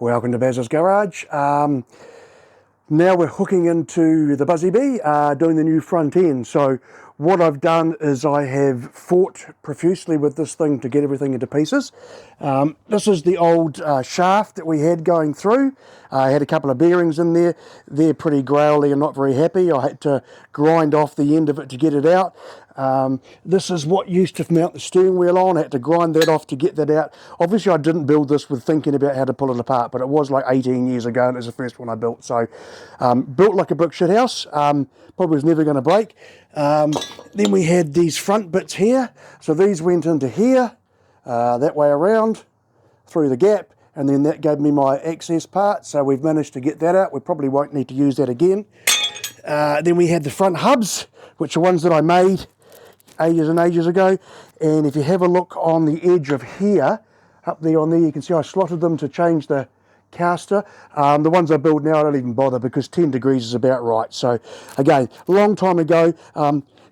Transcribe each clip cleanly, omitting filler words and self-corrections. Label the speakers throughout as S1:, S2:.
S1: Welcome to Baz's Garage. Now we're hooking into the Buzzy Bee, doing the new front end. So what I've done is I have fought profusely with this thing to get everything into pieces. This is the old shaft that we had going through. I had a couple of bearings in there. They're pretty growly and not very happy. I had to grind off the end of it to get it out. This is what used to mount the steering wheel on. I had to grind that off to get that out. Obviously I didn't build this with thinking about how to pull it apart, but it was like 18 years ago and it was the first one I built. So built like a brick shit house, probably was never going to break. Then we had these front bits here. So these went into here, that way around, through the gap, and then that gave me my access part. So we've managed to get that out. We probably won't need to use that again. Then we had the front hubs, which are ones that I made ages and ages ago. And if you have a look on the edge of here, up there on there, you can see I slotted them to change the caster. The ones I build now I don't even bother because 10 degrees is about right. So again, a long time ago,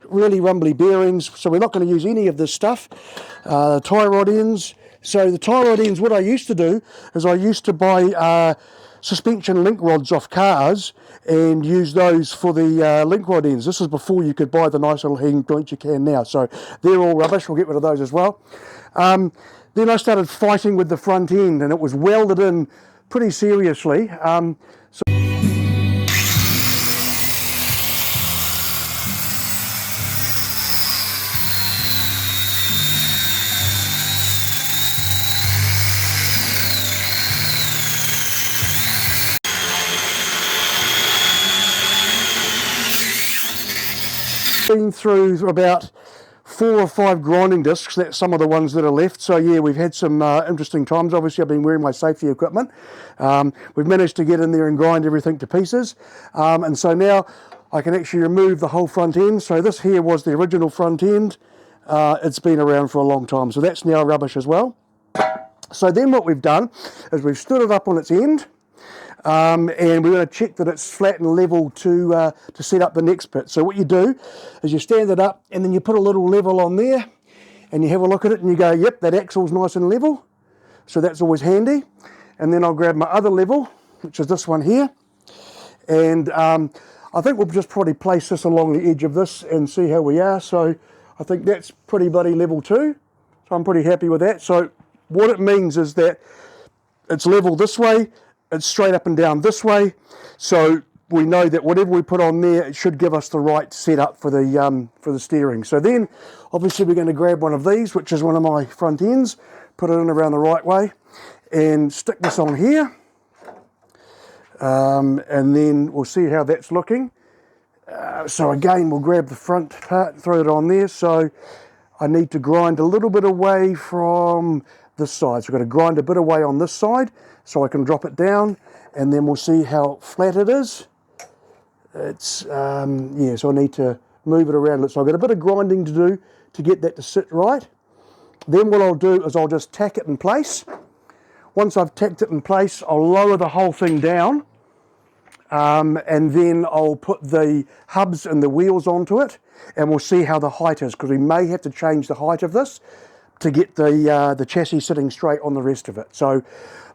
S1: really rumbly bearings, so we're not going to use any of this stuff. Tie rod ends. So the tie rod ends, what I used to do is I used to buy suspension link rods off cars and use those for the link rod ends. This is before you could buy the nice little hang joints you can now. So they're all rubbish. We'll get rid of those as well. Then I started fighting with the front end and it was welded in pretty seriously. Been through about 4 or 5 grinding discs. That's some of the ones that are left. So yeah, we've had some interesting times. Obviously I've been wearing my safety equipment. We've managed to get in there and grind everything to pieces, and so now I can actually remove the whole front end. So this here was the original front end. It's been around for a long time, so that's now rubbish as well. So then what we've done is we've stood it up on its end. And we're going to check that it's flat and level to set up the next bit. So what you do is you stand it up and then you put a little level on there and you have a look at it and you go, yep, that axle's nice and level. So that's always handy. And then I'll grab my other level, which is this one here. And I think we'll just probably place this along the edge of this and see how we are. So I think that's pretty bloody level too. So I'm pretty happy with that. So what it means is that it's level this way, it's straight up and down this way, so we know that whatever we put on there, it should give us the right setup for the steering. So then, obviously, we're going to grab one of these, which is one of my front ends, put it in around the right way, and stick this on here, and then we'll see how that's looking. So again, we'll grab the front part, throw it on there. So I need to grind a little bit away from this side. So I've got to grind a bit away on this side so I can drop it down, and then we'll see how flat it is. It's, yeah, so I need to move it around. So I've got a bit of grinding to do to get that to sit right. Then what I'll do is I'll just tack it in place. Once I've tacked it in place, I'll lower the whole thing down, and then I'll put the hubs and the wheels onto it, and we'll see how the height is, because we may have to change the height of this to get the chassis sitting straight on the rest of it. So,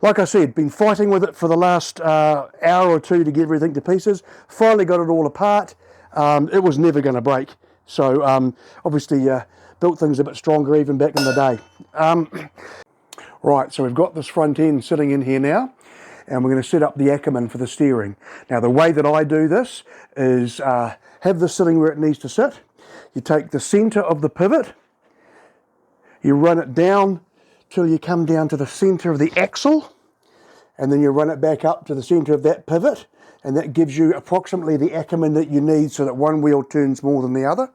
S1: like I said, been fighting with it for the last hour or two to get everything to pieces. Finally got it all apart. It was never going to break. So, obviously, built things a bit stronger even back in the day. Right, so we've got this front end sitting in here now, and we're going to set up the Ackerman for the steering. Now, the way that I do this is have this sitting where it needs to sit. You take the center of the pivot, you run it down till you come down to the center of the axle, and then you run it back up to the center of that pivot, and that gives you approximately the Ackerman that you need so that one wheel turns more than the other.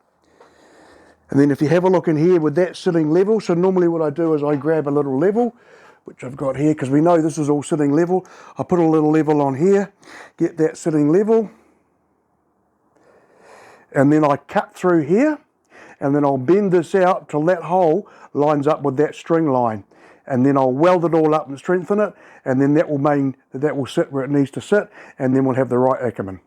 S1: And then if you have a look in here with that sitting level, so normally what I do is I grab a little level, which I've got here, because we know this is all sitting level. I put a little level on here, get that sitting level, and then I cut through here, and then I'll bend this out till that hole lines up with that string line, and then I'll weld it all up and strengthen it, and then that will mean that will sit where it needs to sit, and then we'll have the right Ackerman.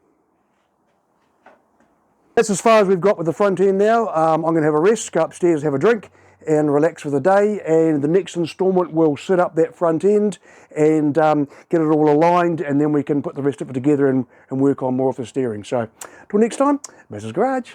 S1: That's as far as we've got with the front end now. I'm going to have a rest, go upstairs, have a drink, and relax for the day, and the next installment we'll set up that front end and get it all aligned, and then we can put the rest of it together and work on more of the steering. So till next time, Mrs. Garage.